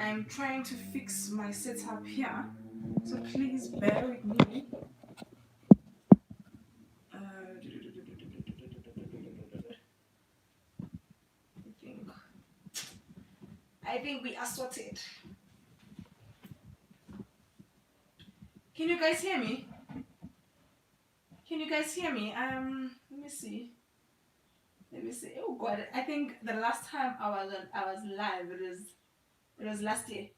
I'm trying to fix my setup here, so please bear with me. I think we are sorted. Can you guys hear me? Can you guys hear me? Let me see. Oh God, I think the last time I was live, it was last year.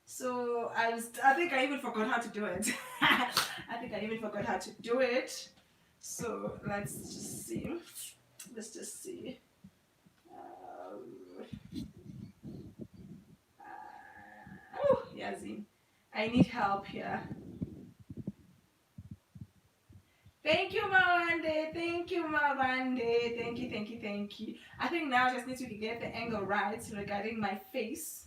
So I think I even forgot how to do it. I think I even forgot how to do it. So let's just see. Let's just see. Oh, Yazin, I need help here. Thank you, Mawande. Thank you, Mawande. Thank you, thank you, thank you. I think now I just need to get the angle right regarding my face.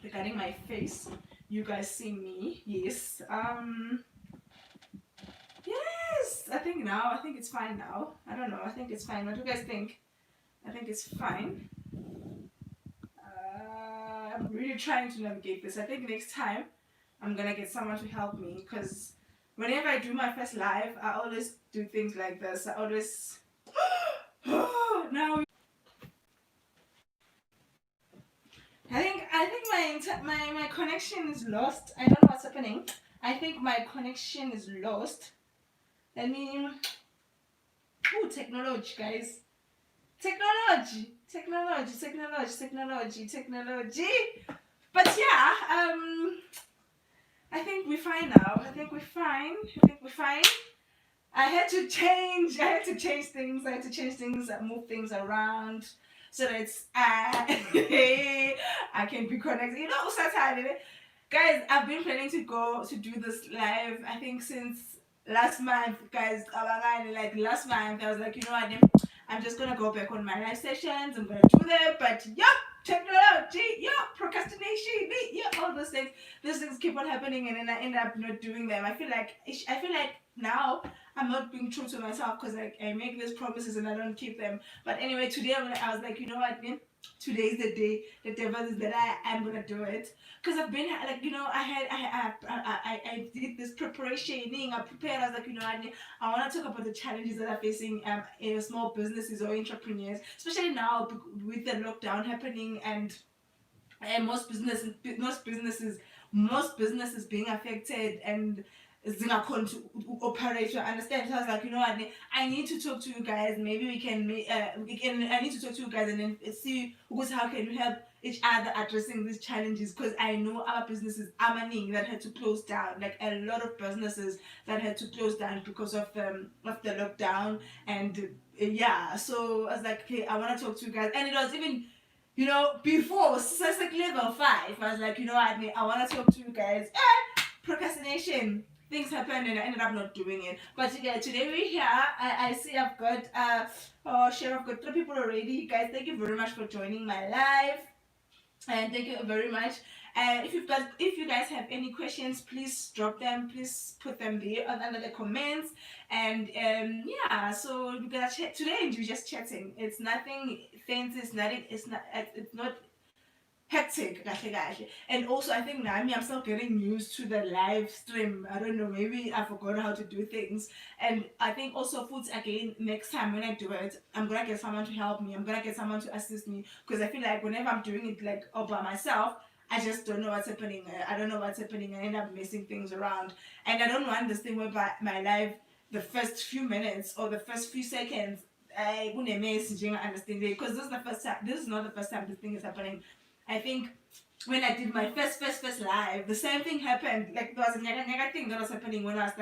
Regarding my face, you guys see me? Yes. Yes. I think it's fine now. I don't know. I think it's fine. What do you guys think? I think it's fine. I'm really trying to navigate this. I think next time I'm gonna get someone to help me because whenever I do my first live, I always do things like this. I always now. I think my connection is lost. I don't know what's happening. I think my connection is lost. I mean, technology, guys. Technology. But yeah, I think we're fine now. I think we're fine. I had to change things. Move things around so that I can be connected. You know, guys, I've been planning to do this live. I think since last month, guys. Like last month, I was like, you know what? I'm just gonna go back on my live sessions. I'm gonna do them, but technology, procrastination, all those things. Those things keep on happening, and then I end up not doing them. I feel like now I'm not being true to myself because I make these promises and I don't keep them. But anyway, today I was like, you know what, man? Today is the day. The devil is that I am gonna do it because I've been like, you know, I did this preparation. I prepared. I was like, you know, I want to talk about the challenges that are facing in small businesses or entrepreneurs, especially now with the lockdown happening and most businesses being affected and zingakhona to operate. I understand. So I was like, you know what? I need to talk to you guys. Maybe we can. I need to talk to you guys and then see how can we help each other addressing these challenges. Because I know our businesses, Amaning, that had to close down. Like a lot of businesses that had to close down because of the lockdown. And yeah, so I was like, okay, I want to talk to you guys. And it was even, you know, before like level 5, I was like, you know what, I want to talk to you guys. Procrastination. Things happened and I ended up not doing it. But yeah, today we're here. I see I've got I've got 3 people already. Guys, thank you very much for joining my live. And thank you very much. If you guys have any questions, please drop them. Please put them there under the comments. And yeah, so we're gonna chat today. We're just chatting. It's nothing fancy. It's not hectic. And also, I think Nami, I'm still getting used to the live stream. I don't know, maybe I forgot how to do things. And I think also foods again, next time when I do it, I'm gonna get someone to help me. I'm gonna get someone to assist me because I feel like whenever I'm doing it like all by myself, I just don't know what's happening. I don't know what's happening. I end up messing things around. And I don't want this thing whereby my live, the first few minutes or the first few seconds, I wouldn't mess understanding because this is not the first time this thing is happening. I think when I did my first live, the same thing happened. Like there was a nega thing that was happening when I was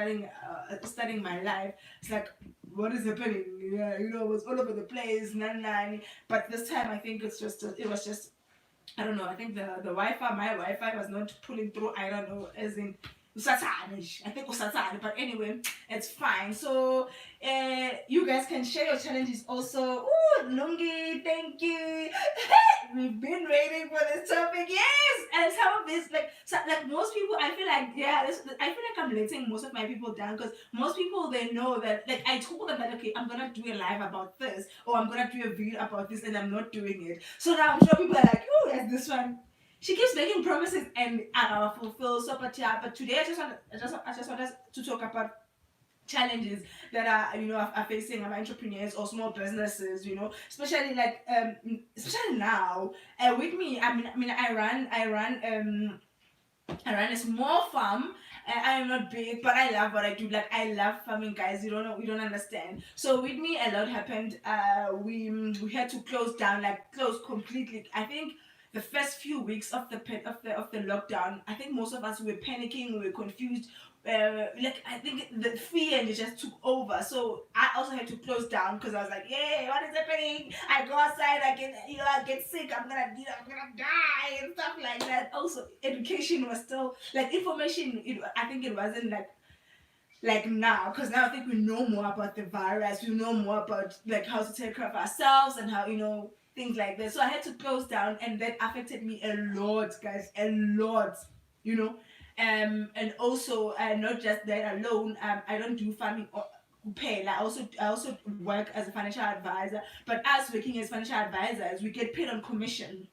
starting my live. It's like, what is happening? Yeah, you know, it was all over the place, But this time, I think it was just, I don't know. I think my Wi-Fi was not pulling through. I don't know, as in. I think Usatani, but anyway, it's fine. So you guys can share your challenges also. Ooh, Lungi, thank you. we've been waiting for this topic. Yes, and some of this, like most people, I feel like I feel like I'm letting most of my people down because most people they know that like I told them that okay, I'm gonna do a live about this or I'm gonna do a video about this, and I'm not doing it. So now I'm sure people are like, oh, there's this one. She keeps making promises and I'll fulfill. So, but yeah, but today I just want us to talk about challenges that are facing our entrepreneurs or small businesses, especially like especially now with me. I mean I run a small farm. I am not big, but I love what I do. Like I love farming, guys. You don't know, you don't understand. So with me, a lot happened. We had to close down, like close completely. I think the first few weeks of the lockdown, I think most of us were panicking, we were confused. Like I think the fear just took over. So I also had to close down because I was like, "Yeah, what is happening? I go outside, I get sick, I'm gonna die and stuff like that." Also, education was still like information. I think it wasn't like now because now I think we know more about the virus. We know more about like how to take care of ourselves and how things like that. So I had to close down, and that affected me a lot, guys, a lot. You know, and also not just that alone. I don't do farming or pay. Like I also work as a financial advisor. But us working as financial advisors, we get paid on commission.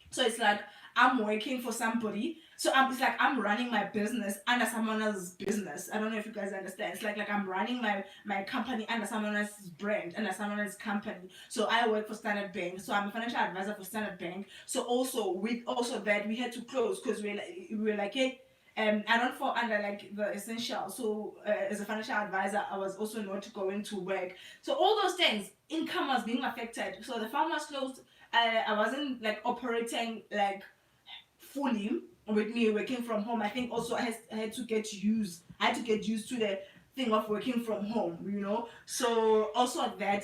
So it's like I'm working for somebody. So it's like I'm running my business under someone else's business. I don't know if you guys understand. It's like I'm running my company under someone else's brand, under someone else's company. So I work for Standard Bank. So I'm a financial advisor for Standard Bank. So also with also that we had to close because we were like, hey. I don't fall under like the essential. So as a financial advisor, I was also not going to work. So all those things, income was being affected. So the farm was closed. I wasn't like operating like fully with me working from home. I think also I had to get used. I had to get used to the thing of working from home. So also that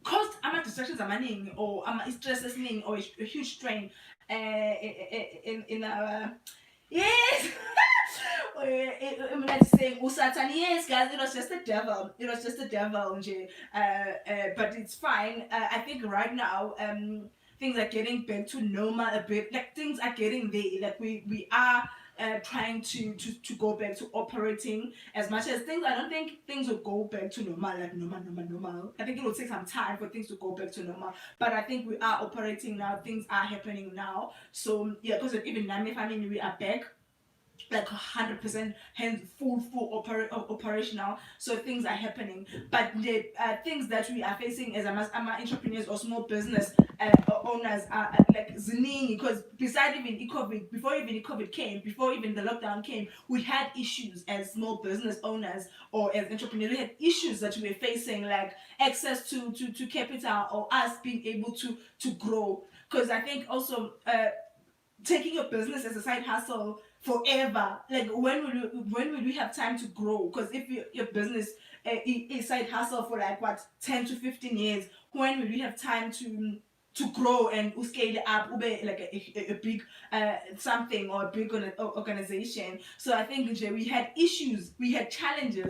caused distractions amaning or stresses or a huge strain in our yes. Like saying Usatan, yes, guys, it was just the devil. It was just the devil, nje. But it's fine. I think right now, things are getting back to normal a bit. Like things are getting there. Like we are trying to go back to operating as much as things. I don't think things will go back to normal, like normal. I think it will take some time for things to go back to normal. But I think we are operating now. Things are happening now. So yeah, because even Nami family, we are back like 100% hands operational, so things are happening. But the things that we are facing as entrepreneurs or small business owners are like zining because beside even COVID, before even COVID came, before even the lockdown came, we had issues as small business owners or as entrepreneurs. We had issues that we were facing, like access to capital or us being able to grow, because I think also taking your business as a side hustle forever, like when will you have time to grow? Because if your business is side hustle for like what 10 to 15 years, when will you have time to grow and scale it up ube like a big something or a big organization? So I think we had issues, we had challenges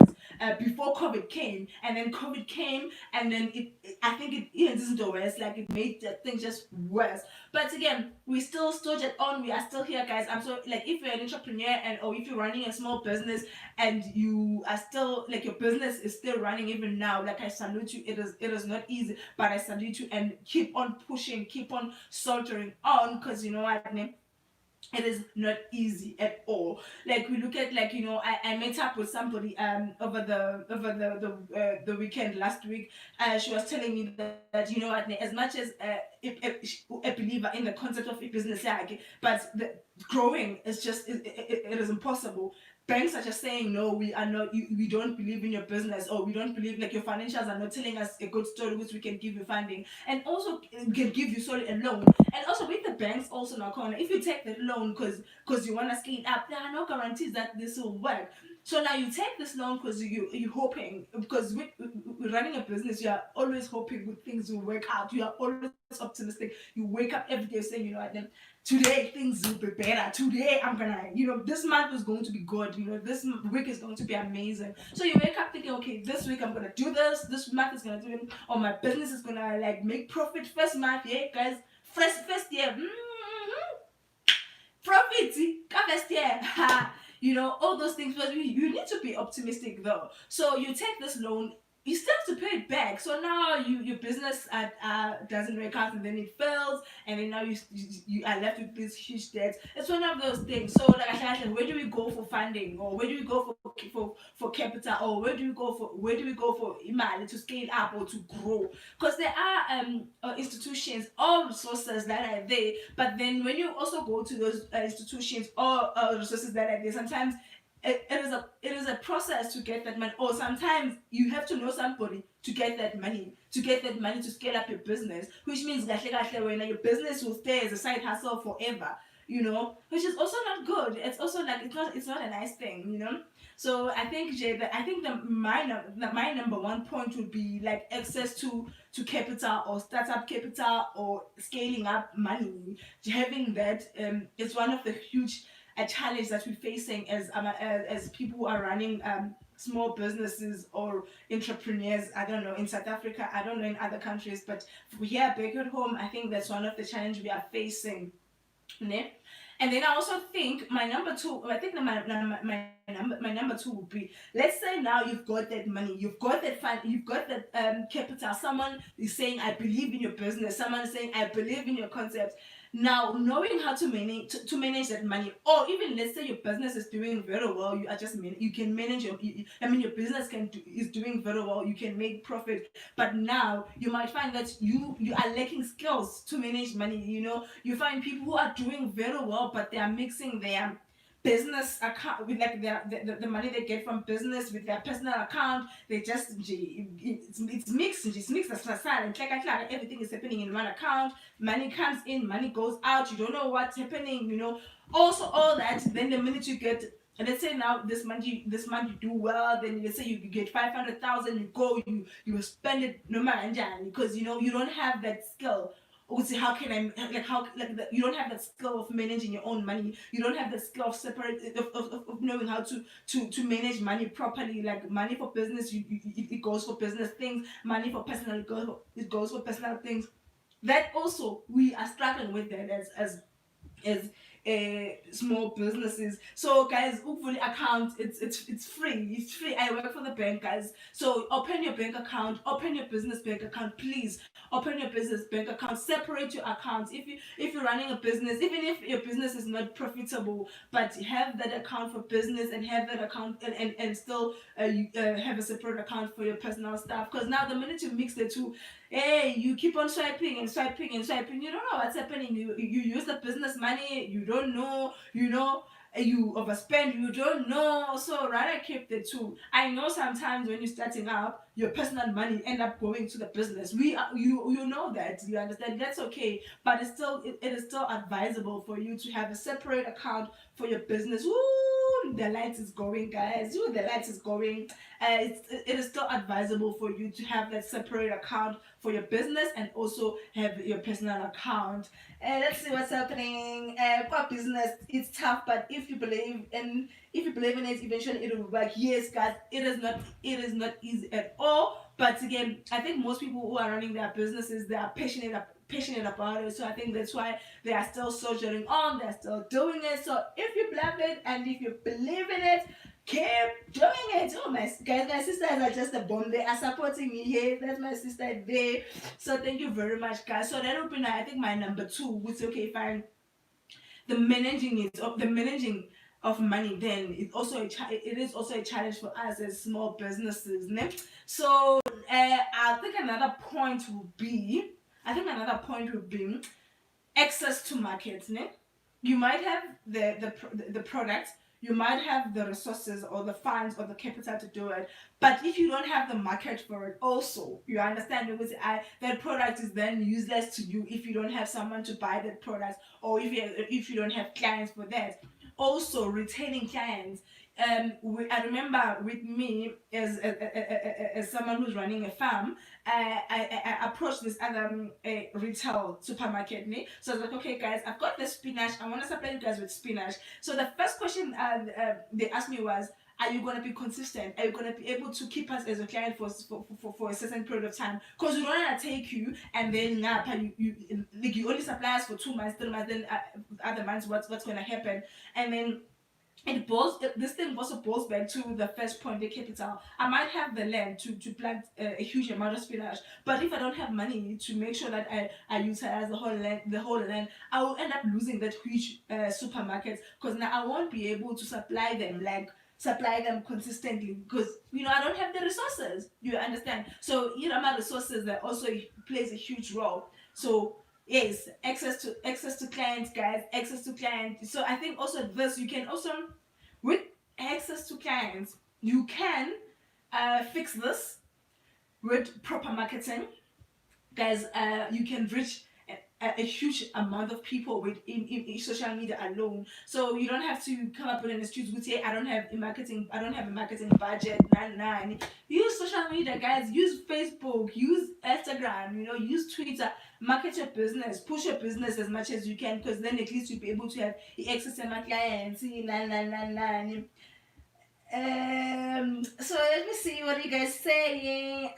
before COVID came, and then COVID came, and then I think it even isn't the worst, like it made the thing just worse. But again, we still stood it on. We are still here, guys. I'm so like if you're an entrepreneur and or if you're running a small business and you are still like your business is still running even now, like I salute you. It is not easy, but I salute you and keep on pushing, keep on soldiering on, because you know what, it is not easy at all. Like we look at like I met up with somebody over the weekend last week. She was telling me that as much as a believer in the concept of a business, like, but the growing is just it is impossible. Banks are just saying no, we are not, we don't believe in your business, or we don't believe, like, your financials are not telling us a good story which we can give you funding, and also can give you a loan. And also with the banks also now, if you take the loan because you want to scale it up, there are no guarantees that this will work. So now you take this loan because you're hoping, because with running a business, you are always hoping good things will work out. You are always optimistic. You wake up every day saying, you know what, then today things will be better. Today I'm gonna, this month is going to be good. This week is going to be amazing. So you wake up thinking, okay, this week I'm gonna do this. This month is gonna do it, or my business is gonna like make profit first month. Yeah, guys, first year. Profit, first year. All those things. But you need to be optimistic though. So you take this loan, you still have to pay it back. So now your business doesn't work out, and then it fails, and then now you are left with this huge debt. It's one of those things. So like I said, where do we go for funding, or where do we go for capital, or where do we go for imali to scale up or to grow? Because there are institutions or resources that are there, but then when you also go to those institutions or resources that are there, sometimes it is a process to get that money, or sometimes you have to know somebody to get that money to scale up your business, which means that when your business will stay as a side hustle forever, which is also not good. It's also like it's not a nice thing. So I think, Jay, that I think my number one point would be like access to capital, or startup capital, or scaling up money. Having that is one of the huge a challenge that we're facing as people who are running small businesses or entrepreneurs. I don't know, in South Africa, I don't know in other countries, but here back at home, I think that's one of the challenges we are facing. Ne? And then I also think my number two, I think my number two would be, let's say now you've got that money, you've got that fund, you've got that capital. Someone is saying, I believe in your business. Someone is saying, I believe in your concept. Now, knowing how to manage that money, or even let's say your business is doing very well, you are just you can manage your business is doing very well, you can make profit, but now you might find that you are lacking skills to manage money. You find people who are doing very well, but they are mixing their business account with like the money they get from business with their personal account. They just it's mixed. It's mixed as and everything is happening in one account. Money comes in, money goes out. You don't know what's happening. Also all that. Then the minute you get, let's say now this month you do well, then let's say you get 500,000, you go, you spend it no matter, because you don't have that skill. How can I you don't have that skill of managing your own money. You don't have the skill of of knowing how to manage money properly. Like money for business, it goes for business things. Money for personal, it goes for personal things. That also we are struggling with that as small businesses. So guys, hopefully account, it's free. It's free. I work for the bank, guys. So open your bank account, open your business bank account, please. Open your business bank account, separate your accounts. If you're running a business, even if your business is not profitable, but have that account for business, and have that account, and still have a separate account for your personal stuff. Because now the minute you mix the two, hey, you keep on swiping and swiping and swiping. You don't know what's happening. You use the business money. You don't know. You overspend. You don't know. So rather keep the two. I know sometimes when you're starting out, your personal money end up going to the business. You know that. You understand. That's okay. But it is still advisable for you to have a separate account for your business. Ooh, the light is going, guys. Ooh, the light is going. It is still advisable for you to have that separate account for your business, and also have your personal account. Let's see what's happening. For business, it's tough, but if you believe in it, eventually it will work. Yes, guys, it is not easy at all. But again, I think most people who are running their businesses, they are passionate about it. So I think that's why they are still soldiering on. They're still doing it. So if you love it and if you believe in it, keep doing it. Oh my guys, my sisters are just a bomb. They are supporting me here. That's my sister there. So thank you very much, guys. So that would be, I think, my number two, which, okay, fine. The managing of money, then it is also a challenge for us as small businesses, ne? So I think another point would be access to markets, ne? You might have the product, you might have the resources or the funds or the capital to do it, but if you don't have the market for it, also, you understand, because that product is then useless to you if you don't have someone to buy that product, or if you don't have clients for that. Also, retaining clients, I remember with me as someone who's running a farm, I approached this other retail supermarket. So I was like, okay, guys, I've got this spinach. I want to supply you guys with spinach. So the first question they asked me was, are you going to be consistent? Are you going to be able to keep us as a client for a certain period of time? Because we don't want to take you and then you only supply us for 2 months, 3 months, then other months, what's going to happen? And then this thing also boils back to the first point, the capital. I might have the land to plant a huge amount of spinach, but if I don't have money to make sure that I utilize the whole land, I will end up losing that huge supermarkets, because now I won't be able to supply them consistently, because I don't have the resources. You understand? So my resources that also plays a huge role. So yes, access to clients, guys, access to clients. So I think also this, you can also, with access to clients, you can fix this with proper marketing, guys. You can reach a huge amount of people with in social media alone. So you don't have to come up with an excuse with, say, I don't have a marketing budget. Nah. Use social media, guys. Use Facebook, use Instagram, use Twitter. Market your business, push your business as much as you can, because then at least you'll be able to have access to my clients. So let me see what you guys saying.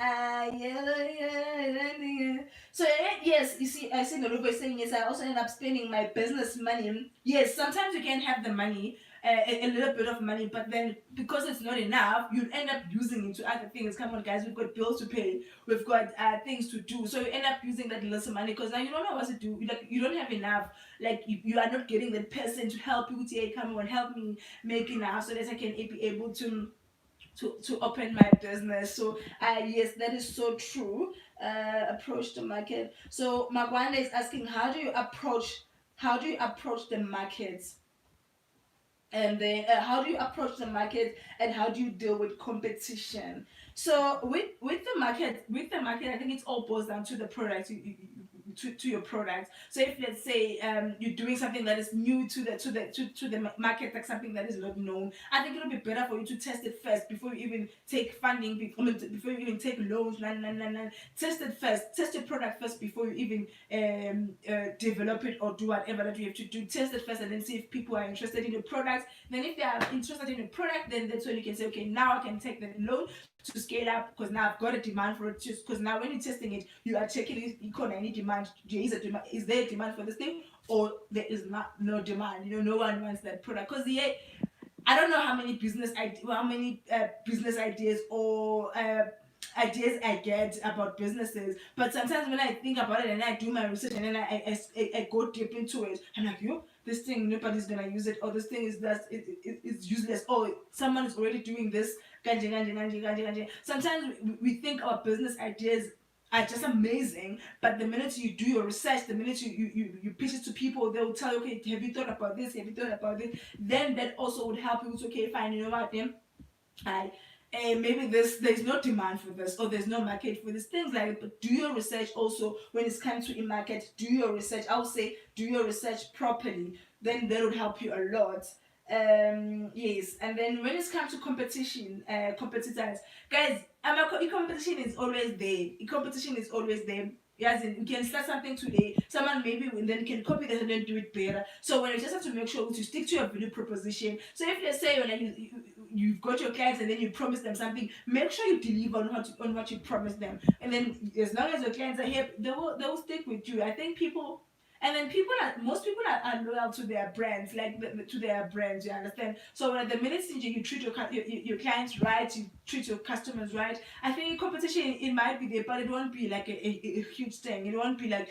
So yes, you see, I see Noruko is saying, yes, I also end up spending my business money. Yes, sometimes you can have the money, a little bit of money, but then because it's not enough, you end up using it to other things. Come on, guys, we've got bills to pay, we've got things to do, so you end up using that little money, because now you don't know what to do. You don't have enough. Like you are not getting that person to help you. Say, come on, help me make enough so that I can be able to open my business. So yes, that is so true. Approach the market. So Magwanda is asking, how do you approach the market? And then how do you deal with competition? So with the market, I think it all boils down to the product. To your product. So if, let's say, you're doing something that is new to the market, like something that is not known, I think it'll be better for you to test it first before you even take funding, before you even take loans. Test it first. Test your product first before you even develop it or do whatever that you have to do. Test it first and then see if people are interested in your product. Then if they are interested in your product, then that's when you can say, okay, now I can take the loan to scale up, because now I've got a demand for it. Just because now when you're testing it, you are checking if you can any demand. Is there a demand for this thing, or there is no demand? No one wants that product, because I don't know how many business ideas or ideas I get about businesses, but sometimes when I think about it and I do my research and then I go deep into it, I'm like, this thing nobody's gonna use it, or this thing it's useless, or someone is already doing this. Sometimes we think our business ideas are just amazing, but the minute you do your research, the minute you pitch it to people, they will tell you, okay, have you thought about this? Have you thought about this? Then that also would help you to, okay, fine, you know what, then maybe there's no demand for this, or there's no market for these things like it. But do your research also when it's come to a market. Do your research. I would say do your research properly. Then that would help you a lot. Yes, and then when it's come to competition, competitors, guys, competition is always there. Competition is always there. Yes, you can start something today. Someone maybe and then can copy that and then do it better. So when you just have to make sure to stick to your value proposition. So if let's say when you've got your clients and then you promise them something, make sure you deliver on what you promised them. And then as long as your clients are happy, they will stick with you. I think people. And then most people are loyal to their brands, like to their brands. You understand? So at the minute you treat your clients right, you treat your customers right. I think competition it might be there, but it won't be like a huge thing. It won't be like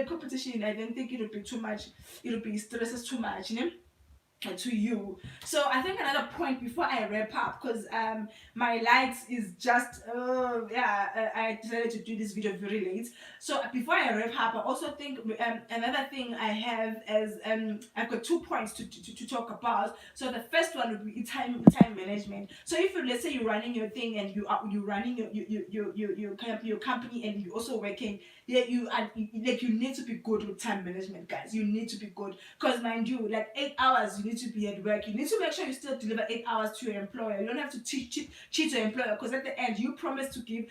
competition. I don't think it'll be too much. It'll be stresses too much, to you. So I think another point before I wrap up, because my lights is just I decided to do this video very late. So before I wrap up, I also think another thing I have is I've got 2 points to talk about. So the first one would be time management. So if let's say you're running your thing and you're running your company and you're also working, you need to be good with time management, guys. You need to be good, because mind you, like 8 hours, need to be at work. You need to make sure you still deliver 8 hours to your employer. You don't have to cheat your employer, because at the end you promised the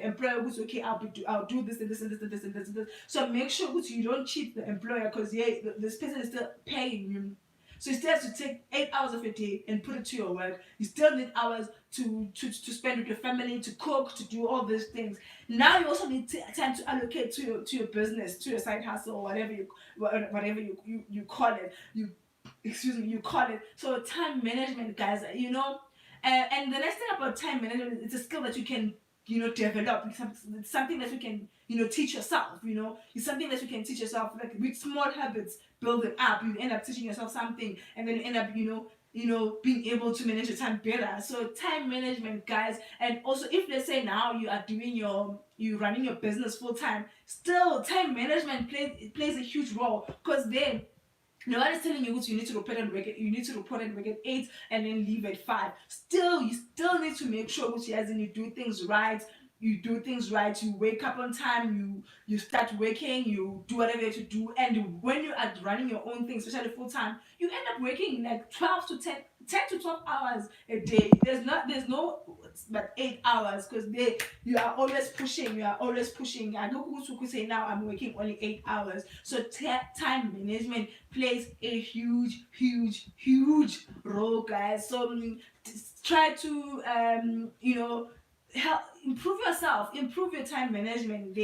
employer who's okay, I'll do this and this and this and this and this and this. So make sure you don't cheat the employer, because this person is still paying you. So you still have to take 8 hours of your day and put it to your work. You still need hours to spend with your family, to cook, to do all these things. Now you also need time to allocate to your business, to your side hustle, whatever you call it. You call it. So time management, guys. And the next thing about time management, it's a skill that you can develop. It's something that you can teach yourself. It's something that you can teach yourself, like with small habits, build it up. You end up teaching yourself something, and then you end up being able to manage your time better. So time management, guys. And also, if let's say now you are you running your business full time, still time management plays a huge role, because then no one is telling you need to report and work at 8 and then leave at 5. You still need to make sure you do things right. You wake up on time, you start working, you do whatever you have to do. And when you are running your own thing, especially full time, you end up working like 10 to 12 hours a day. There's no but 8 hours, because you are always pushing. I know who could say now I'm working only 8 hours. So time management plays a huge role, guys. So try to help improve yourself, improve your time management.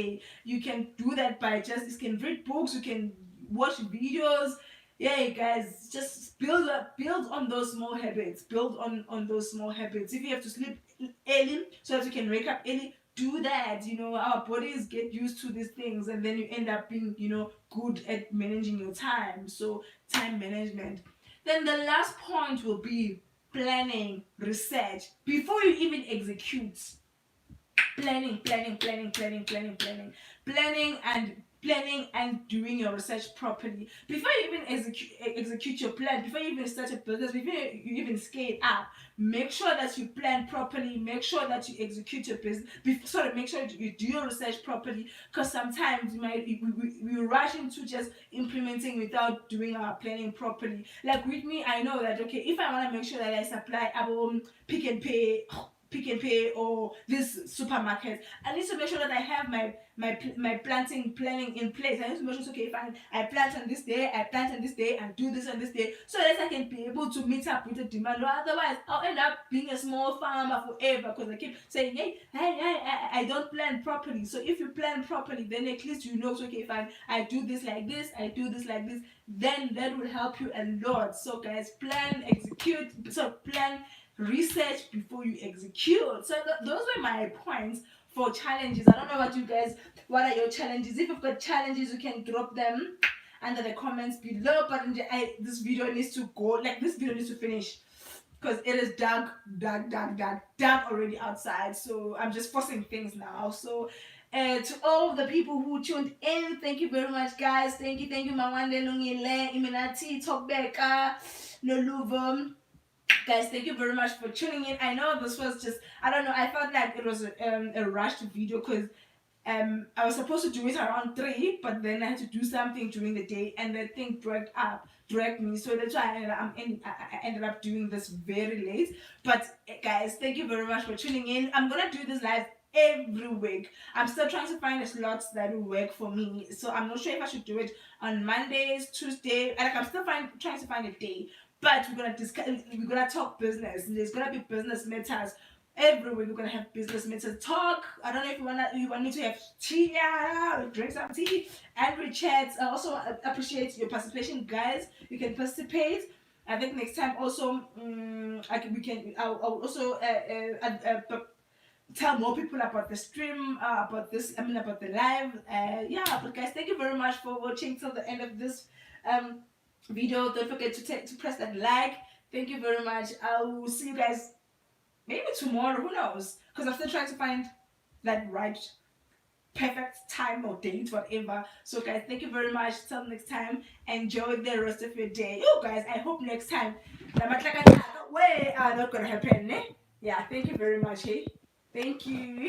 You can do that by you can read books, you can watch videos. Yeah, guys, just build on those small habits. On those small habits. If you have to sleep early so that you can wake up early, do that. Our bodies get used to these things, and then you end up being good at managing your time. So time management. Then the last point will be planning, research before you even execute. Planning and doing your research properly before you even execute your plan, before you even start a business, before you even scale up. Make sure that you plan properly, make sure that you execute your business. Make sure you do your research properly, because sometimes we rush into just implementing without doing our planning properly. Like with me, I know that okay, if I want to make sure that I supply Pick and Pay or this supermarket, I need to make sure that I have my planning in place. I need to make sure, okay, fine, I plant on this day, and do this on this day, so that I can be able to meet up with the demand. Or otherwise, I'll end up being a small farmer forever, because I keep saying, hey, I don't plan properly. So if you plan properly, then at least okay, fine, I do this like this, then that will help you a lot. So guys, plan, execute. So plan, research before you execute. So those were my points for challenges. I don't know about you guys. What are your challenges? If you've got challenges, you can drop them under the comments below. But this video needs to go. Like, this video needs to finish, because it is dark already outside. So I'm just forcing things now. So to all of the people who tuned in, thank you very much, guys. Thank you, Mawande Lungile, Iminati, Tokbeka, Noluvo. Guys, thank you very much for tuning in. I know this was just, I don't know, I felt like it was a rushed video, because I was supposed to do it around 3, but then I had to do something during the day, and the thing dragged me. So that's why I ended up doing this very late. But guys, thank you very much for tuning in. I'm gonna do this live every week. I'm still trying to find the slots that will work for me. So I'm not sure if I should do it on Mondays, Tuesday. Like, I'm still trying to find a day. But we're gonna talk business. There's gonna be business matters every week. We're gonna have business matters talk. I don't know if you want me to have tea, drink some tea, and chat. I also appreciate your participation, guys. You can participate. I think next time also, I'll also tell more people about the stream, about the live. But guys, thank you very much for watching till the end of this video. Don't forget to press that like. Thank you very much. I will see you guys maybe tomorrow, who knows, because I'm still trying to find that right perfect time or date, whatever. So guys, thank you very much. Till next time, enjoy the rest of your day. Guys, I hope next time way are not gonna happen, eh? Yeah, thank you very much. Hey, thank you.